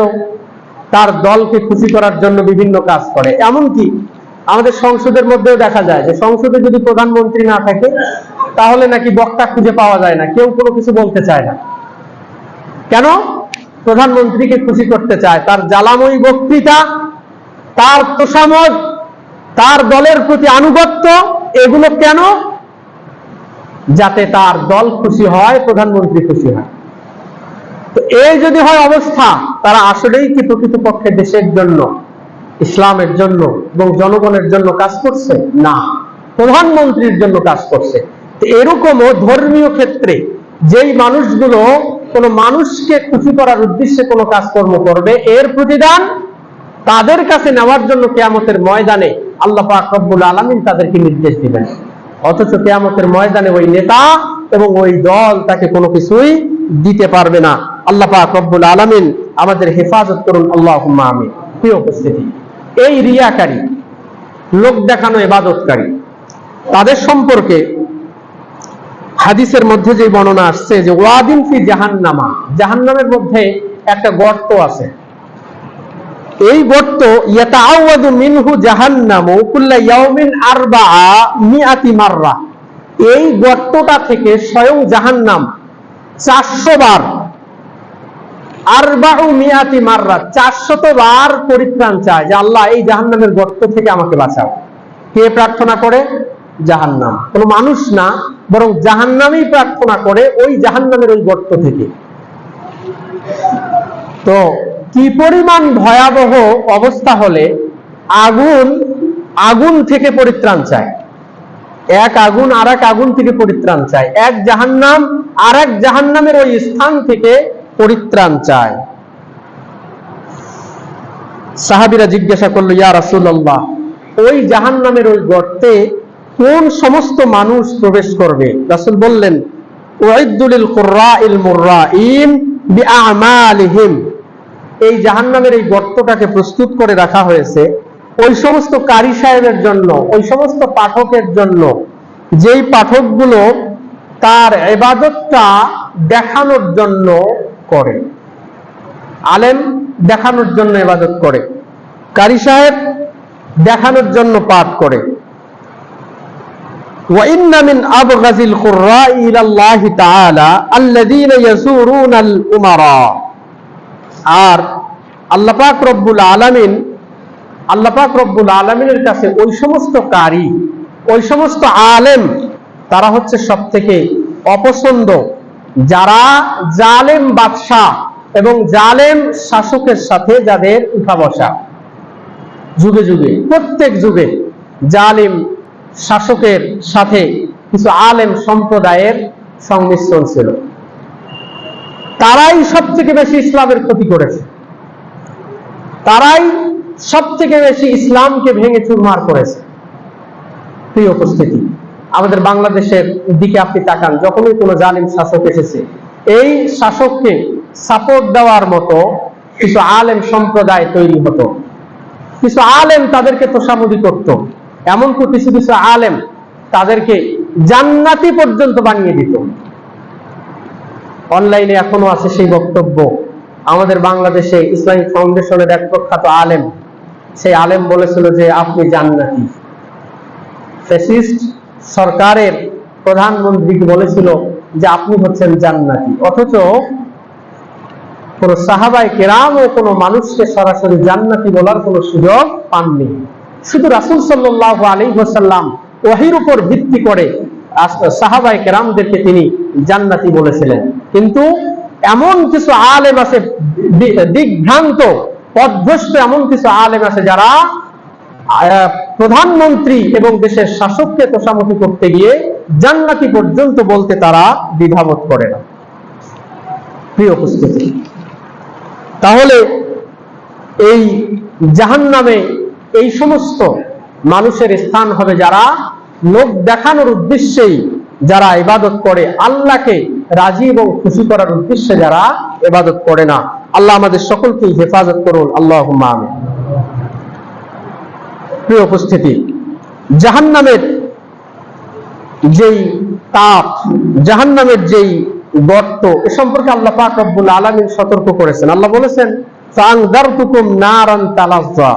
তার দলকে খুশি করার জন্য বিভিন্ন কাজ করে। এমনকি আমাদের সংসদের মধ্যেও দেখা যায় যে সংসদে যদি প্রধানমন্ত্রী না থাকে, তাহলে নাকি বক্তা খুঁজে পাওয়া যায় না, কেউ কোনো কিছু বলতে চায় না। কেন? প্রধানমন্ত্রীকে খুশি করতে চায়, তার জ্বালাময়ী বক্তৃতা, তার তোষামদ, তার দলের প্রতি আনুগত্য, এগুলো কেন? যাতে তার দল খুশি হয়, প্রধানমন্ত্রী খুশি হয়। তো এই যদি হয় অবস্থা, তারা আসলেই কি প্রকৃতপক্ষে দেশের জন্য, ইসলামের জন্য এবং জনগণের জন্য কাজ করছে? না, প্রধানমন্ত্রীর জন্য কাজ করছে। তো এরকমও ধর্মীয় ক্ষেত্রে যেই মানুষগুলো কোনো মানুষকে খুশি করার উদ্দেশ্যে কোনো কাজকর্ম করবে, এর প্রতিদান তাদের কাছে নেওয়ার জন্য কিয়ামতের ময়দানে আল্লাহ পাক রব্বুল আলামিন তাদেরকে নির্দেশ দিবেন। অথচ কিয়ামতের ময়দানে ওই নেতা এবং ওই দল তাকে কোনো কিছুই দিতে পারবে না। আল্লাহ পাক রব্বুল আলামিন আমাদের হেফাজত করুন, আল্লাহুম্মা আমিন। প্রিয় উপস্থিতি, এই রিয়াকারী, লোক দেখানো ইবাদতকারী, তাদের সম্পর্কে হাদিসের মধ্যে যে বর্ণনা আসছে যে ওয়াদিন ফি জাহান্নামা, জাহান্নামের মধ্যে একটা গর্ত আছে। এই গর্ত ইয়াতাআওয়াদু মিনহু জাহান্নামু কুল্লা ইয়াউমিন 400 মাররা, এই গর্তটা থেকে স্বয়ং জাহান্নাম 400 বার, 400 মাররা, 400 বার পরিত্রাণ চায় যে আল্লাহ এই জাহান্নামের গর্ত থেকে আমাকে বাঁচাও। কে প্রার্থনা করে? জাহান্নাম। কোনো মানুষ না, বরং জাহান্নামই প্রার্থনা করে ওই জাহান্নামের ওই গর্ত থেকে। তো কি পরিমাণ ভয়াবহ অবস্থা হলে আগুন থেকে পরিত্রাণ চায়, এক আগুন আর এক আগুন থেকে পরিত্রাণ চায়, এক জাহান্নাম আর এক জাহান্নামের ওই স্থান থেকে পরিত্রাণ চায়। সাহাবীরা জিজ্ঞাসা করলো, ইয়া রাসূলুল্লাহ, ওই জাহান্নামের ওই গর্তে কোন সমস্ত মানুষ প্রবেশ করবে? রাসূল বললেন, উইদ্দু লিল কুররাইল মুররাইন বিআমালিহিম, এই জাহান্নামের এই গর্তটাকে প্রস্তুত করে রাখা হয়েছে ওই সমস্ত কারি সাহেবের জন্য, ওই সমস্ত পাঠকের জন্য, যেই পাঠকগুলো তার ইবাদতটা দেখানোর জন্য করে। আলেম দেখানোর জন্য ইবাদত করে, কারি সাহেব দেখানোর জন্য পাঠ করে। وَإِنَّ مِنْ أَبْغَضِ الْقُرَّاءِ إِلَى اللَّهِ تَعَالَى الَّذِينَ يَزُورُونَ الْأُمَرَاءَ। আর আল্লাহ পাক রব্বুল আলামিনের কাছে ওই সমস্ত কারি, ওই সমস্ত আলেম, তারা হচ্ছে সবথেকে অপছন্দ যারা জালেম বাদশাহ এবং জালেম শাসকের সাথে যাদের উঠা বসা। যুগে যুগে, প্রত্যেক যুগে জালিম শাসকের সাথে কিছু আলেম সম্প্রদায়ের সংমিশ্রণ ছিল। তারাই সবথেকে বেশি ইসলামের ক্ষতি করেছে, তারাই সবথেকে বেশি ইসলামকে ভেঙে চুরমার করেছে। প্রিয় উপস্থিতি, আমাদের বাংলাদেশের দিকে আপনি তাকান, যখনই কোনো জালিম শাসক এসেছে, এই শাসককে সাপোর্ট দেওয়ার মতো কিছু আলেম সম্প্রদায় তৈরি হতো, কিছু আলেম তাদেরকে তোষামোদি করত, এমনকি কিছু কিছু আলেম তাদেরকে জান্নাতি পর্যন্ত বানিয়ে দিত। অনলাইনে এখনো আছে সেই বক্তব্য। আমাদের বাংলাদেশে ইসলামিক ফাউন্ডেশনের এক প্রখ্যাত আলেম, সেই আলেম বলেছিল যে আপনি জান্নাতি। ফ্যাসিস্ট সরকারের প্রধানমন্ত্রীকে বলেছিল যে আপনি হচ্ছেন জান্নাতি, অথচ কোন সাহাবায়ে কেরাম ও কোন মানুষকে সরাসরি জান্নাতি বলার কোন সুযোগ পাননি। শুধু রাসূল সাল্লাল্লাহু আলাইহি ওয়াসাল্লাম ওহীর উপর ভিত্তি করে সাহাবায়ে কেরামদেরকে তিনি জান্নাতি বলেছিলেন। কিন্তু এমন কিছু আলেম আছে দিগ্ভ্রান্ত, পথভ্রষ্ট এমন কিছু আলেম আছে যারা প্রধানমন্ত্রী এবং দেশের শাসককে তোষামোদি করতে গিয়ে জান্নাতি পর্যন্ত বলতে তারা দ্বিধাবোধ করে না। প্রিয় উপস্থিতি, তাহলে এই জাহান্নামে এই সমস্ত মানুষের স্থান হবে যারা লোক দেখানোর উদ্দেশ্যেই যারা ইবাদত করে, আল্লাহকে রাজি এবং খুশি করার উদ্দেশ্যে যারা ইবাদত করে না। আল্লাহ আমাদের সকলকেই হেফাজত করুন, আল্লাহুম্মা আমিন। প্রিয় উপস্থিতি, জাহান্নামের যেই তাপ, জাহান্নামের যেই গর্ত, এ সম্পর্কে আল্লাহ পাক রব্বুল আলামিন সতর্ক করেছেন। আল্লাহ বলেছেন, ফাআনযারতুকুম নারান তালাজ্জা,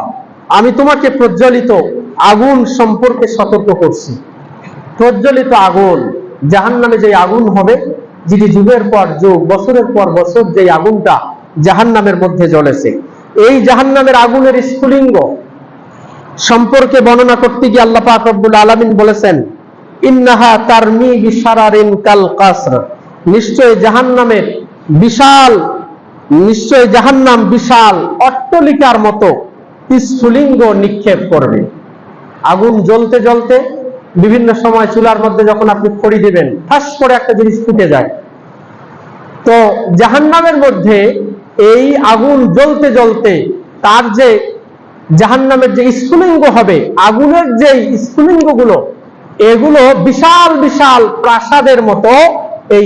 আমি তোমাকে প্রজ্বলিত আগুন সম্পর্কে সতর্ক করছি। প্রজ্বলিত আগুন, জাহান্নামে যে আগুন হবে, যেটি যুগের পর যুগ, বছরের পর বছর যে আগুনটা জাহান্নামের মধ্যে জ্বলেছে, এই জাহান্নামের আগুনের স্ফুলিঙ্গ সম্পর্কে বর্ণনা করতে গিয়ে আল্লাহ পাক রব্বুল আলামিন বলেছেন, ইন্নাহা তারমি বিশারারিন কাল কাসর, নিশ্চয় জাহান্নাম বিশাল অট্টালিকার মতো স্ফুলিঙ্গ নিক্ষেপ করবে। আগুন জ্বলতে জ্বলতে বিভিন্ন সময় চুলার মধ্যে যখন আপনি খড়ি দিবেন, ঠাস করে একটা জিনিস ফুটে যায়। তো জাহান্নামের মধ্যে এই আগুন জ্বলতে জ্বলতে তার যে জাহান্নামের যে স্ফুলিঙ্গ হবে, আগুনের যে স্ফুলিঙ্গগুলো, এগুলো বিশাল বিশাল প্রাসাদের মতো, এই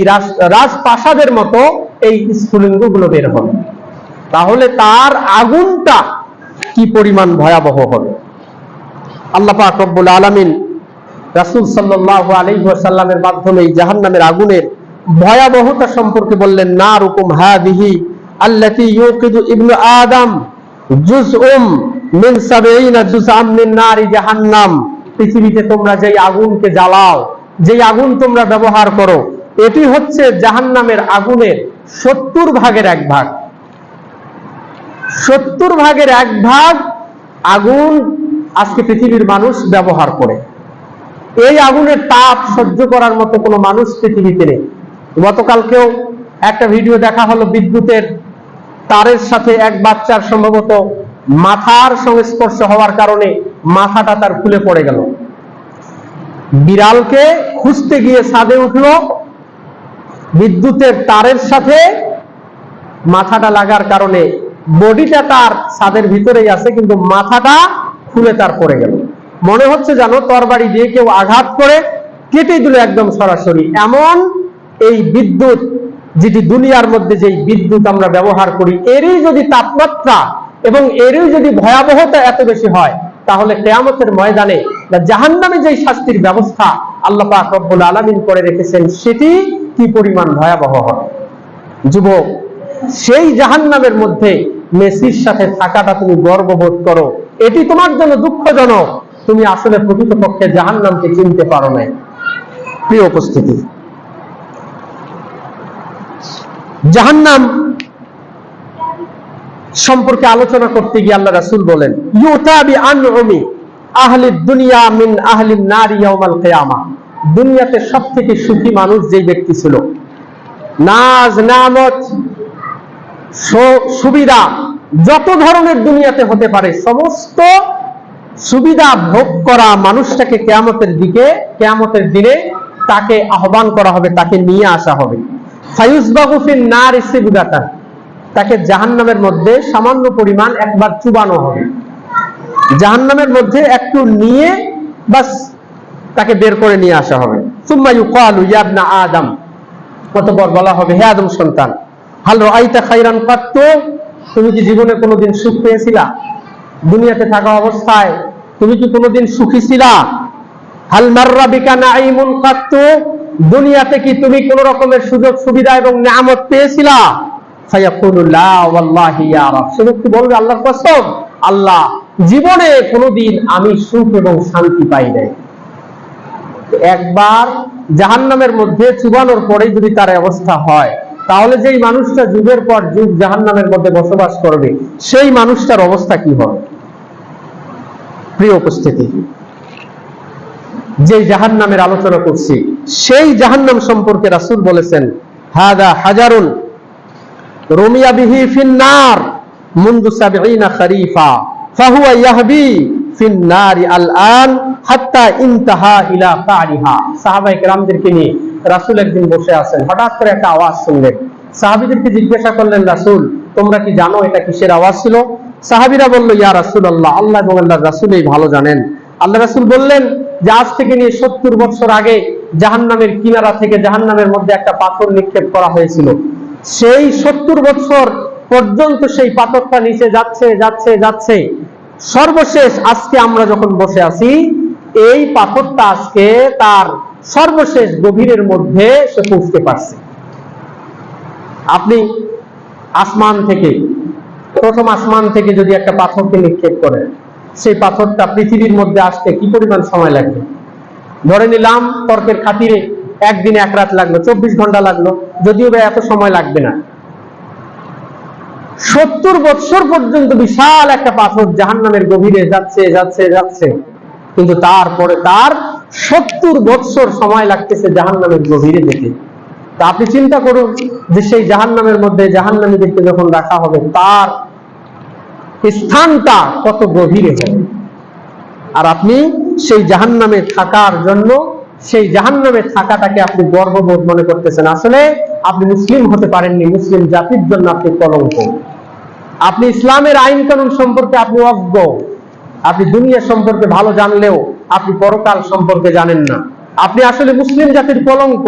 রাজপ্রাসাদের মতো এই স্ফুলিঙ্গগুলো বের হবে। তাহলে তার আগুনটা কি পরিমাণ ভয়াবহ হবে। আল্লাহ পাক রব্বুল আলামিন রাসূল সাল্লাল্লাহু আলাইহি ওয়াসাল্লামের মাধ্যমে জাহান্নামের আগুনের ভয়াবহতা সম্পর্কে বললেন, নারুকুম হাদিহি আল্লাতী ইউকিদু ইবনু আদম জুজউম মিন 70 জুজআম মিন নারি জাহান্নাম, পৃথিবীতে তোমরা যেই আগুনকে জ্বালাও, যেই আগুন তোমরা ব্যবহার করো, এটি হচ্ছে জাহান্নামের আগুনের 70 ভাগের 1 ভাগ। 70 ভাগের 1 ভাগ আগুন আজকে পৃথিবীর মানুষ ব্যবহার করে। এই আগুনের তাপ সহ্য করার মতো কোনো মানুষ পৃথিবীতে নেই। গতকালকেও একটা ভিডিও দেখা হলো, বিদ্যুতের তারের সাথে এক বাচ্চার সম্ভবত মাথার সংস্পর্শ হওয়ার কারণে মাথাটা তার খুলে পড়ে গেল। বিড়ালকে খুঁজতে গিয়ে ছাদে উঠলো, বিদ্যুতের তারের সাথে মাথাটা লাগার কারণে বডিটা তার ছাদের ভিতরেই আছে, কিন্তু মাথাটা খুলে তার পড়ে গেল। মনে হচ্ছে যেন তরবারি দিয়ে কেউ আঘাত করে কেটে দিল একদম সরাসরি। এমন এই বিদ্যুৎ, যেটি দুনিয়ার মধ্যে যেই বিদ্যুৎ আমরা ব্যবহার করি, এরই যদি তাপমাত্রা এবং এরই যদি ভয়াবহতা এত বেশি হয়, তাহলে কিয়ামতের ময়দানে বা জাহান্নামে যেই শাস্তির ব্যবস্থা আল্লাহ পাক রব্বুল আলামিন করে রেখেছেন সেটি কি পরিমাণ ভয়াবহ হবে। যুবক, সেই জাহান্নামের মধ্যে মেসির সাথে থাকাটা তুমি গর্ববোধ করো, এটি তোমার জন্য দুঃখজনক। তুমি আসলে প্রকৃতপক্ষে জাহান্নামকে চিনতে পারো না। প্রিয় উপস্থিতি, জাহান্নাম সম্পর্কে আলোচনা করতে গিয়ে আল্লাহ রাসূল বলেন, ইউতাবি আনউমি আহলি দুনিয়া মিন আহলিন নারি ইয়াউমাল কিয়ামা। দুনিয়াতে সবথেকে সুখী মানুষ যেই ব্যক্তি ছিল, নাজ নামত সুবিধা যত ধরনের দুনিয়াতে হতে পারে সমস্ত সুবিধা ভোগ করা মানুষটাকে কিয়ামতের দিনে তাকে আহ্বান করা হবে, তাকে নিয়ে আসা হবে। ফায়ুসবাগু ফিন নারি সিবগাতান, তাকে জাহান্নামের মধ্যে সামান্য পরিমাণ একবার চুবানো হবে। জাহান্নামের মধ্যে একটু নিয়ে বাস তাকে বের করে নিয়ে আসা হবে। সুম্মা ইউকালু ইয়া ইবনা আদম, অতঃপর বলা হবে, হে আদম সন্তান, হাল রাআইতা খায়রান কাত্তু, তুমি কি জীবনে কোনোদিন সুখ পেয়েছিলা? দুনিয়াতে থাকা অবস্থায় তুমি কি কোনোদিন সুখী ছিলা? হাল মাররা বিকা নাঈমুন কাত্তু, দুনিয়াতে কি তুমি কোন রকমের সুযোগ সুবিধা এবং নিয়ামত পেয়েছিলা? ফায়াকুলু লা ওয়াল্লাহি ইয়া রাব, সে ব্যক্তি বলবে, আল্লাহর কসম, আল্লাহ, জীবনে কোনোদিন আমি সুখ এবং শান্তি পাই নাই। একবার জাহান্নামের মধ্যে চুবানোর পরেই যদি তার অবস্থা হয়, তাহলে যেই মানুষটা যুগের পর যুগ জাহান্নামের মধ্যে বসবাস করবে, সেই মানুষটার অবস্থা কি হবে? প্রিয় উপস্থিতি, যে জাহান্নামের আলোচনা করছি সেই জাহান্নাম সম্পর্কে রাসূল বলেছেন, হাদা হাজারুন রুমিয়া বিহি ফিন নার মুনযু ৭০ খরিফা ফাহুয়া ইয়াহবি ফিন নারি আলআন হাত্তা ইনতাহা ইলা কারিহা। সাহাবায়ে কেরামদেরকে নিয়ে রাসূল একদিন বসে আছেন, হঠাৎ করে একটা আওয়াজ শুনলেন। সাহাবীদেরকে জিজ্ঞাসা করলেন, রাসূল, তোমরা কি জানো এটা কিসের আওয়াজ ছিল? সাহাবীরা বলল, ইয়া রাসূলুল্লাহ, আল্লাহ এবং আল্লাহর রাসূলই ভালো জানেন। আল্লাহ রাসূল বললেন যে আজ থেকে নিয়ে ৭০ বছর আগে জাহান্নামের কিনারা থেকে জাহান্নামের মধ্যে একটা পাথর নিক্ষেপ করা হয়েছিল। সেই ৭০ বছর পর্যন্ত সেই পাথরটা নিচে যাচ্ছে যাচ্ছে যাচ্ছে, সর্বশেষ আজকে আমরা যখন বসে আছি, এই পাথরটা আজকে তার সর্বশেষ গভীরের মধ্যে সে পৌঁছতে পারছে। আপনি প্রথম আসমান থেকে যদি একটা পাথরকে নিক্ষেপ করেন, সেই পাথরটা পৃথিবীর মধ্যে আসতে কি পরিমাণ সময় লাগবে? ধরে নিলাম তর্কের খাতিরে একদিন এক রাত লাগলো, ২৪ ঘন্টা লাগলো, যদিও বা এত সময় লাগবে না। ৭০ বছর পর্যন্ত বিশাল একটা পাথর জাহান্নামের গভীরে যাচ্ছে যাচ্ছে যাচ্ছে, কিন্তু তারপরে তার ৭০ বছর সময় লাগতেছে জাহান্নামের গভীরে যেতে। তা আপনি চিন্তা করুন যে সেই জাহান্নামের মধ্যে জাহান্নামীদেরকে যখন রাখা হবে, তার স্থানটা কত গভীরে হবে। আর আপনি সেই জাহান্নামে থাকার জন্য, সেই জাহান্নামে থাকাটাকে আপনি গর্ববোধ মনে করতেছেন। আসলে আপনি মুসলিম হতে পারেননি, মুসলিম জাতির জন্য আপনি কলঙ্ক। আপনি ইসলামের আইন কানুন সম্পর্কে আপনি অজ্ঞ। আপনি দুনিয়া সম্পর্কে ভালো জানলেও আপনি পরকাল সম্পর্কে জানেন না। আপনি আসলে মুসলিম জাতির কলঙ্ক।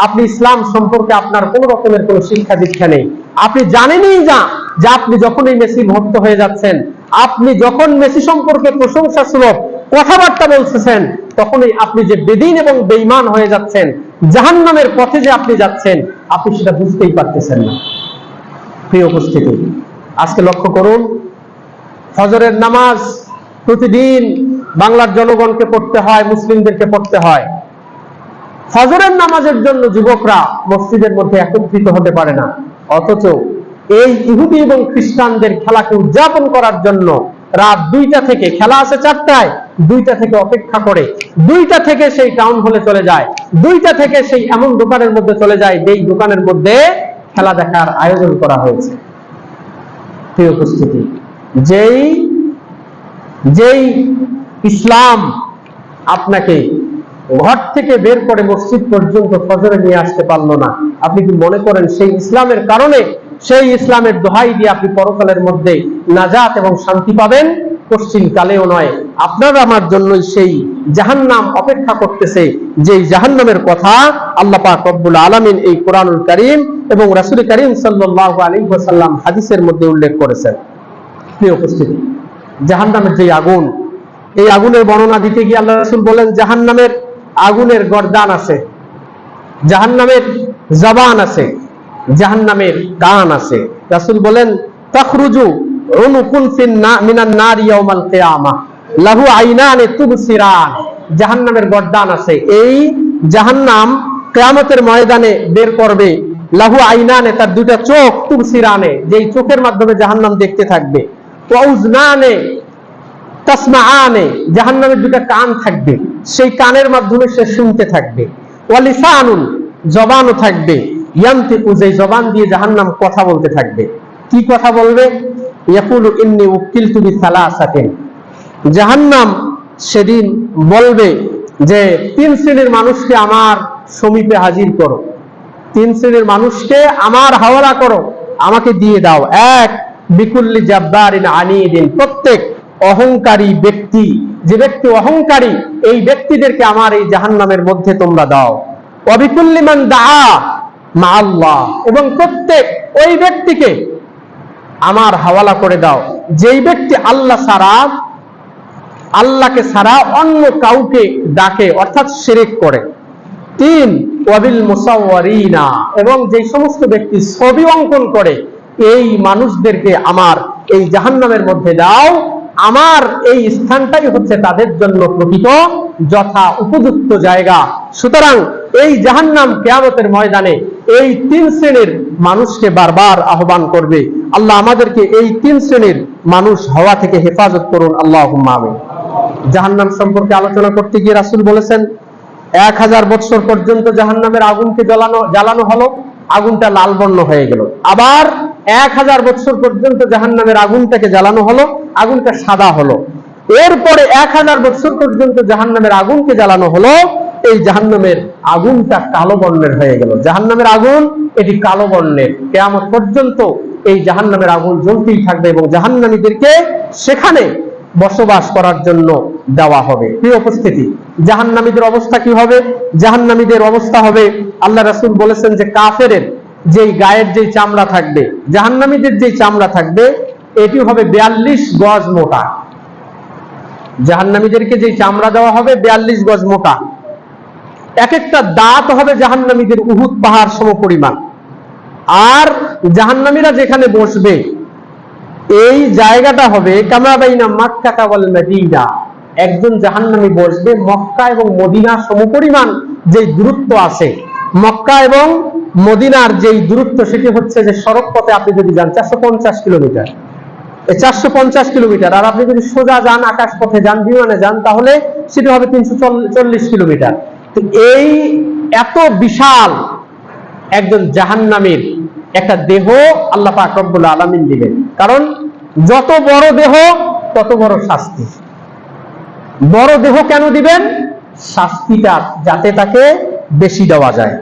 আপনি ইসলাম সম্পর্কে আপনার কোন রকমের কোন শিক্ষা দীক্ষা নেই। আপনি জানেনই না যে আপনি যখন এই মেসি ভক্ত হয়ে যাচ্ছেন, আপনি যখন মেসি সম্পর্কে প্রশংসা সুলভ কথাবার্তা বলতেছেন, তখনই আপনি যে বেদীন এবং বেঈমান হয়ে যাচ্ছেন, জাহান্নামের পথে যে আপনি যাচ্ছেন, আপনি সেটা বুঝতেই পারতেছেন না। প্রিয় উপস্থিতি, আজকে লক্ষ্য করুন, ফজরের নামাজ প্রতিদিন বাংলার জনগণকে পড়তে হয়, মুসলিমদেরকে পড়তে হয়। ফজরের নামাজের জন্য যুবকরা মসজিদের মধ্যে একত্রিত হতে পারে না, অথচ এই ইহুদি এবং খ্রিস্টানদের খেলাকে উদযাপন করার জন্য রাত ২টা থেকে, খেলা আছে ৪টায়, ২টা থেকে অপেক্ষা করে, ২টা থেকে সেই টাউন হলে চলে যায়, ২টা থেকে সেই এমন দোকানের মধ্যে চলে যায় যেই দোকানের মধ্যে খেলা দেখার আয়োজন করা হয়েছে। প্রিয় উপস্থিতি, যেই ইসলাম আপনাকে ঘর থেকে বের করে মসজিদ পর্যন্ত ফজরে নিয়ে আসতে পারলো না, আপনি কি মনে করেন সেই ইসলামের কারণে, সেই ইসলামের দোহাই দিয়ে আপনি পরকালের মধ্যে নাজাত এবং শান্তি পাবেন? পশ্চিম কালেও নয়। আপনার আমার জন্য সেই জাহান্নাম অপেক্ষা করতেছে, যেই জাহান্নামের কথা আল্লাহ পাক রব্বুল আলামিন এই কোরআনুল কারীম এবং রাসূল কারীম সাল্লাল্লাহু আলাইহি ওয়াসাল্লাম হাদিসের মধ্যে উল্লেখ করেছেন। প্রিয় উপস্থিতি, জাহান্নামের যে আগুন, এই আগুনের বর্ণনা দিতে গিয়ে আল্লাহ রাসূল বলেন, জাহান্নামের আগুনের গর্দান আছে, জাহান্নামের জবান আছে, জাহান্নামের কান আছে। রাসূল বলেন তাখরুজু উনুকুন মিনান নার ইয়াউমাল কিয়ামা লাহু আইনানি তুবসিরান। জাহান্নামের গর্দান আছে, এই জাহান্নাম কিয়ামতের ময়দানে বের করবে। লাহু আইনানে, তার দুইটা চোখ, তুবসিরানে, যেই চোখের মাধ্যমে জাহান্নাম দেখতে থাকবে। ওয়া উযনানে তাসমাআনে, জাহান্নামের দুইটা কান থাকবে, সেই কানের মাধ্যমে সে শুনতে থাকবে। ওয়া লিসানুন, জবানও থাকবে, ইয়ানতিকু, যেই জবান দিয়ে জাহান্নাম কথা বলতে থাকবে। কি কথা বলবে? ইয়াকুলু ইন্নী উকিলতু বিসালাসাতিন, জাহান্নাম সেদিন বলবে যে 3 শ্রেণীর মানুষকে আমার সমীপে হাজির করো, 3 শ্রেণীর মানুষকে আমার হাওয়ালা করো, আমাকে দিয়ে দাও। এক, বিকুল্লি জাব্বারিন আনিদিন, প্রত্যেক অহংকারী ব্যক্তি, যে ব্যক্তি অহংকারী, এই ব্যক্তিদেরকে আমার এই জাহান্নামের মধ্যে তোমরা দাও। অবিকুল্লি মান দাআ মা আল্লাহ, এবং প্রত্যেক ওই ব্যক্তিকে আমার হাওয়ালা করে দাও যেই ব্যক্তি আল্লাহকে ছাড়া অন্য কাউকে ডাকে, অর্থাৎ শিরক করে। 3, ওয়াবিল মুসাওয়ারিনা, এবং যেই সমস্ত ব্যক্তি ছবি অঙ্কন করে, এই মানুষদেরকে আমার এই জাহান্নামের মধ্যে দাও। আমার এই স্থানটাই হচ্ছে তাদের জন্য প্রকৃত যথা উপযুক্ত জায়গা। সুতরাং এই জাহান্নাম কিয়ামতের ময়দানে এই 3 শ্রেণীর মানুষকে বারবার আহ্বান করবে। আল্লাহ আমাদেরকে এই 3 শ্রেণীর মানুষ হওয়া থেকে হেফাজত করুন, আল্লাহুম্মা আমিন। জাহান্নাম সম্পর্কে আলোচনা করতে গিয়ে রাসূল বলেছেন 1000 বছর পর্যন্ত জাহান্নামের আগুনকে জ্বালানো হলো, আগুনটা লাল বর্ণ হয়ে গেল। আবার 1000 বছর পর্যন্ত জাহান্নামের আগুনটাকে জ্বালানো হলো, আগুনটা সাদা হলো। এরপরে 1000 বছর পর্যন্ত জাহান্নামের আগুনকে জ্বালানো হলো, এই জাহান্নামের আগুনটা কালো বর্ণের হয়ে গেল। জাহান্নামের আগুন এটি কালো বর্ণের, কিয়ামত পর্যন্ত এই জাহান্নামের আগুন জ্বলতেই থাকবে এবং জাহান্নামীদেরকে সেখানে বসবাস করার জন্য দেওয়া হবে। প্রিয় উপস্থিতি, জাহান্নামীদের অবস্থা কি হবে? জাহান্নামীদের অবস্থা হবে, আল্লাহ রাসূল বলেছেন যে কাফেরের যেই গায়ের যেই চামড়া থাকবে, জাহান্নামীদের যেই চামড়া থাকবে, এটি হবে 42 গজ মোটা। জাহান্নামীদেরকে যেই চামড়া দেওয়া হবে 42 গজ মোটা। এক একটা দাঁত হবে জাহান্নামীদের উহুদ পাহাড় সমপরিমাণ। আর জাহান্নামীরা যেখানে বসবে এই জায়গাটা হবে কামা বাইনা মক্কা ওয়াল মদিনা, একজন জাহান্নামী বসবে মক্কা এবং মদিনা সমপরিমাণ যেই দূরত্ব আছে। মক্কা এবং মদিনার যেই দূরত্ব সেটি হচ্ছে যে সড়ক পথে আপনি যদি যান 450 কিলোমিটার, এই 450 কিলোমিটার। আর আপনি যদি সোজা যান, আকাশ পথে যান, বিমানে যান, তাহলে সেটা হবে 340 কিলোমিটার। তো এই এত বিশাল একজন জাহান্নামীর একটা দেহ আল্লাহ পাক রব্বুল আলামিন দিবেন, কারণ যত বড় দেহ তত বড় শাস্তি। বড় দেহ কেন দিবেন? শাস্তিটা যাতে তাকে বেশি দেওয়া যায়।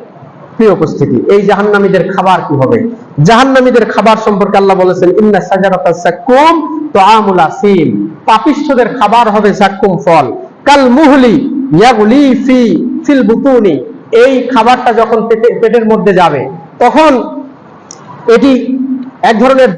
প্রিয় উপস্থিতি, এই জাহান্নামীদের খাবার কি হবে? জাহান্নামীদের খাবার সম্পর্কে আল্লাহ বলেছেন ইন্না শাজারাতাস সাক্কুম তুআমুল আসিম, পাপিষ্ঠদের খাবার হবে সাক্কুম ফল। কাল মুহলি ইয়াগলি ফিল বুতুনি, এই খাবারটা যখন পেটের মধ্যে যাবে তখন এটি এক ধরনের